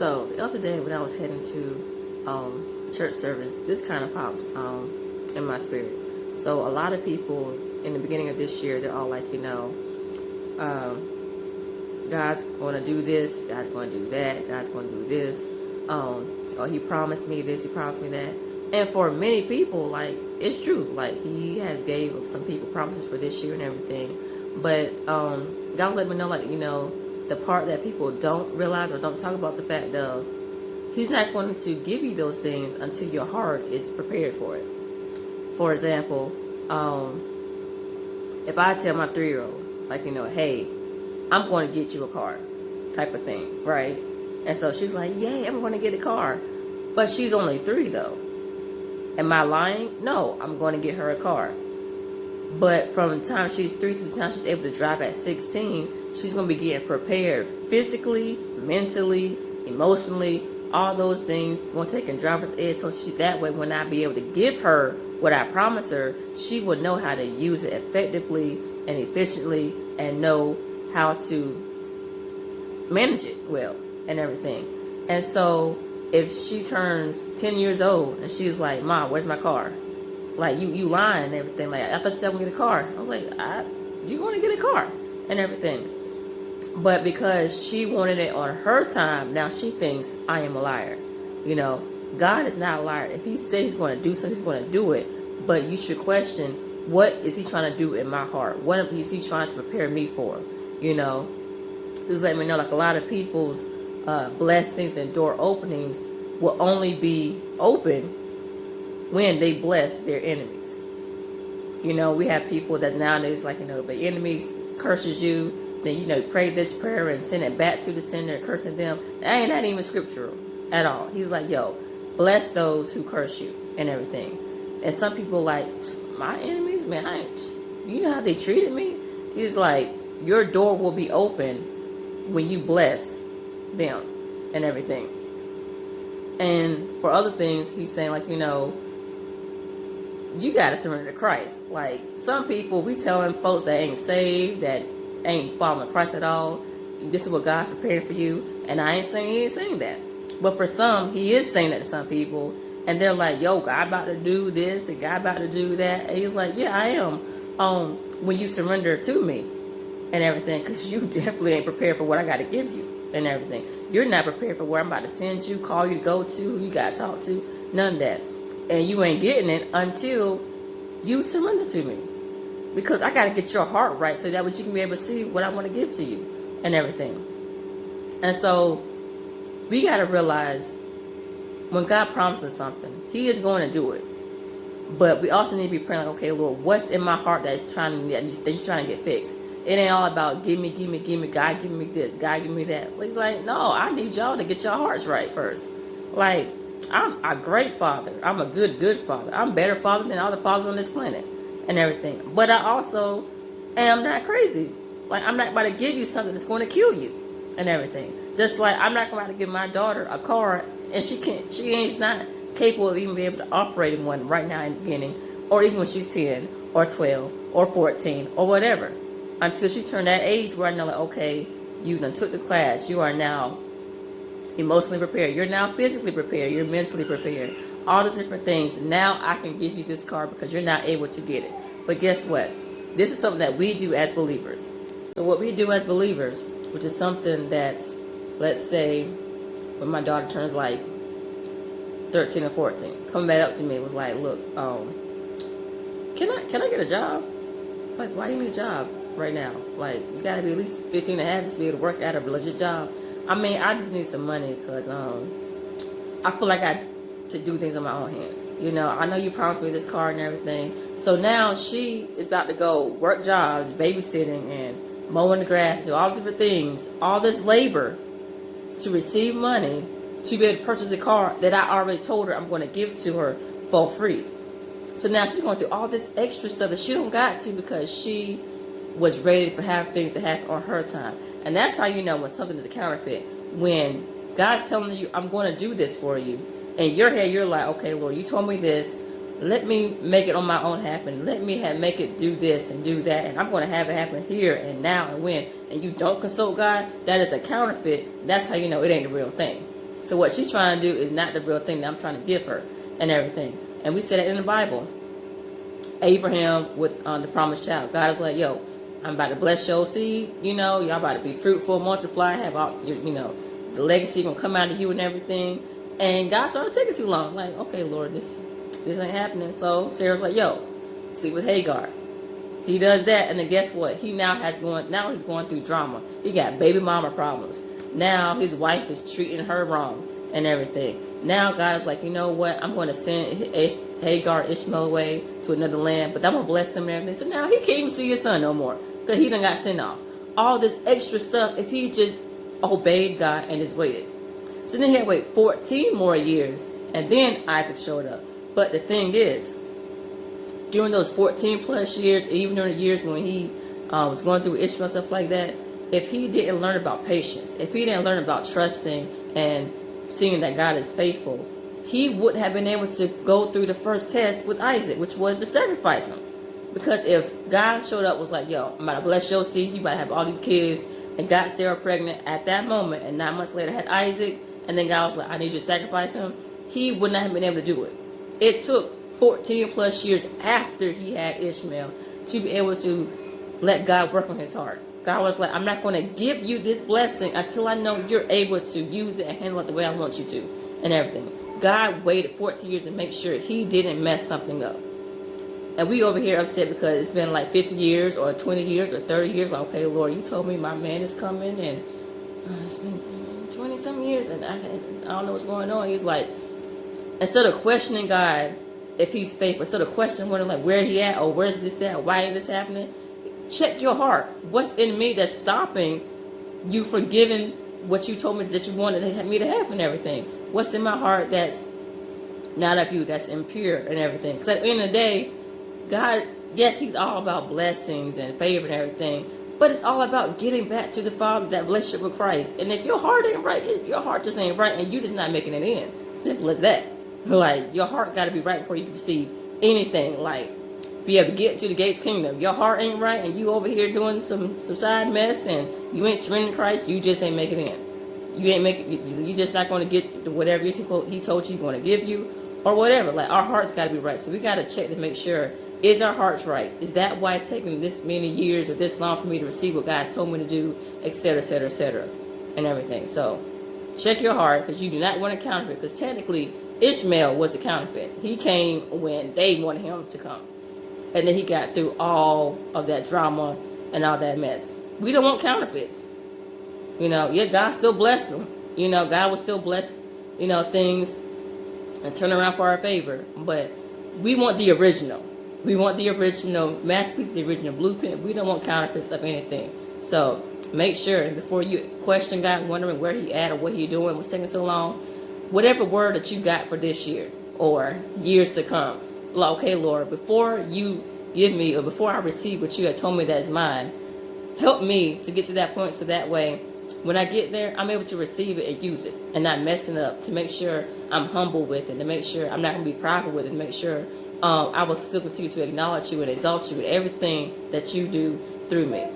So the other day when I was heading to church service, this kind of popped in my spirit. So a lot of people in the beginning of this year, they're all like, God's going to do this, God's going to do that, God's going to do this. Or he promised me this, he promised me that. And for many people, like, it's true. Like, he has gave some people promises for this year and everything. But God was letting me know, like, the part that people don't realize or don't talk about is the fact of he's not going to give you those things until your heart is prepared for it. For example, if I tell my 3-year-old, like, hey, I'm going to get you a car, type of thing, right? And so she's like, yay, I'm going to get a car. But she's only 3, though. Am I lying? No, I'm going to get her a car. But from the time she's 3 to the time she's able to drive at 16, she's going to be getting prepared physically, mentally, emotionally, all those things. It's going to take a driver's ed, so that way when I be able to give her what I promised her, she will know how to use it effectively and efficiently and know how to manage it well and everything. And so if she turns 10 years old and she's like, Mom, where's my car? Like, you lying and everything. Like, I thought you said I'm going to get a car. I was like, you're going to get a car and everything. But because she wanted it on her time, now she thinks I am a liar. God is not a liar. If he says he's going to do something, he's going to do it. But you should question, what is he trying to do in my heart? What is he trying to prepare me for? He's letting me know, like, a lot of people's blessings and door openings will only be open when they bless their enemies. We have people that's nowadays like, if the enemy curses you, then, pray this prayer and send it back to the sender, cursing them. That ain't not even scriptural at all. He's like, bless those who curse you and everything. And some people like, my enemies, man, you know how they treated me? He's like, your door will be open when you bless them and everything. And for other things, he's saying, like, you got to surrender to Christ. Like, some people, we telling folks that ain't saved, that ain't following Christ at all, this is what God's prepared for you. And I ain't saying he ain't saying that. But for some, he is saying that to some people. And they're like, God about to do this and God about to do that. And he's like, yeah, I am. When you surrender to me and everything, because you definitely ain't prepared for what I got to give you and everything. You're not prepared for where I'm about to send you, call you to go to, who you got to talk to, none of that. And you ain't getting it until you surrender to me. Because I got to get your heart right so that way you can be able to see what I want to give to you and everything. And so we got to realize when God promises something, he is going to do it. But we also need to be praying, like, okay, Lord, what's in my heart that you're trying to get fixed? It ain't all about give me, God give me this, God give me that. He's like, no, I need y'all to get your hearts right first. Like, I'm a great father. I'm a good father. I'm a better father than all the fathers on this planet and everything. But I also am not crazy. Like, I'm not about to give you something that's going to kill you and everything. Just like I'm not going to give my daughter a car and she ain't not capable of even being able to operate in one right now in the beginning, or even when she's 10 or 12 or 14 or whatever, until she turned that age where I know, like, okay, you done took the class, you are now emotionally prepared, you're now physically prepared, you're mentally prepared, all those different things. Now I can give you this car because you're not able to get it. But guess what? This is something that we do as believers. So what we do as believers, which is something that, let's say, when my daughter turns like 13 or 14, coming back up to me, was like, look, can I get a job? Like, why do you need a job right now? Like, you gotta be at least 15 and a half just to be able to work at a legit job. I mean, I just need some money because I feel like I to do things on my own hands. I know you promised me this car and everything. So now she is about to go work jobs, babysitting and mowing the grass, and do all these different things, all this labor to receive money to be able to purchase a car that I already told her I'm going to give to her for free. So now she's going through all this extra stuff that she don't got to because she was ready to have things to happen on her time. And that's how you know when something is a counterfeit. When God's telling you, I'm going to do this for you. In your head, you're like, okay, Lord, you told me this. Let me make it on my own happen. Let me make it do this and do that. And I'm going to have it happen here and now and when. And you don't consult God, that is a counterfeit. That's how you know it ain't the real thing. So what she's trying to do is not the real thing that I'm trying to give her and everything. And we said it in the Bible. Abraham with the promised child. God is like, yo, I'm about to bless your seed. Y'all about to be fruitful, multiply, have all your, the legacy gonna come out of you and everything. And God started taking too long. Like, okay, Lord, this ain't happening. So Sarah's like, yo, sleep with Hagar. He does that, and then guess what? He's going through drama. He got baby mama problems. Now his wife is treating her wrong and everything. Now God is like, you know what? I'm going to send Hagar, Ishmael away to another land, but I'm going to bless them and everything. So now he can't even see his son no more because he done got sent off. All this extra stuff, if he just obeyed God and just waited. So then he had to wait 14 more years, and then Isaac showed up. But the thing is, during those 14 plus years, even during the years when he was going through Ishmael, stuff like that, if he didn't learn about patience, if he didn't learn about trusting and seeing that God is faithful, he wouldn't have been able to go through the first test with Isaac, which was to sacrifice him. Because if God showed up, was like, yo, I'm about to bless your seed, you about to have all these kids, and got Sarah pregnant at that moment, and 9 months later had Isaac, and then God was like, I need you to sacrifice him, he would not have been able to do it. It took 14 plus years after he had Ishmael to be able to let God work on his heart. God was like, I'm not going to give you this blessing until I know you're able to use it and handle it the way I want you to and everything. God waited 14 years to make sure he didn't mess something up. And we over here upset because it's been like 50 years or 20 years or 30 years. Like, okay, Lord, you told me my man is coming, and it's been 20-some years and I don't know what's going on. He's like, instead of questioning God if he's faithful, instead of questioning, wondering like where he at or where's this at, why is this happening, check your heart. What's in me that's stopping you from giving what you told me that you wanted me to have and everything? What's in my heart that's not of you, that's impure and everything? Because at the end of the day, God, yes, he's all about blessings and favor and everything, but it's all about getting back to the Father, that relationship with Christ. And if your heart ain't right, your heart just ain't right, and you just not making it in. Simple as that. Like, your heart got to be right before you can receive anything. Like, be able to get to the gates kingdom. Your heart ain't right, and you over here doing some side mess, and you ain't surrendering to Christ, you just ain't making it in. You just not going to get whatever he told you going to give you, or whatever. Like, our hearts got to be right. So we got to check to make sure, is our hearts right? Is that why it's taking this many years or this long for me to receive what God's told me to do, etc., etc., etc., and everything? So check your heart, because you do not want to counterfeit, because technically Ishmael was the counterfeit. He came when they wanted him to come. And then he got through all of that drama and all that mess. We don't want counterfeits. Yeah, God still blessed them. God will still bless, things and turn around for our favor. But we want the original. We want the original masterpiece, the original blueprint. We don't want counterfeits of anything. So make sure before you question God, wondering where he at or what he doing, what's taking so long, whatever word that you got for this year or years to come, like, okay, Lord, before you give me or before I receive what you had told me that is mine, help me to get to that point so that way when I get there, I'm able to receive it and use it and not messing up, to make sure I'm humble with it, to make sure I'm not going to be prideful with it, to make sure I will still continue to acknowledge you and exalt you with everything that you do through me.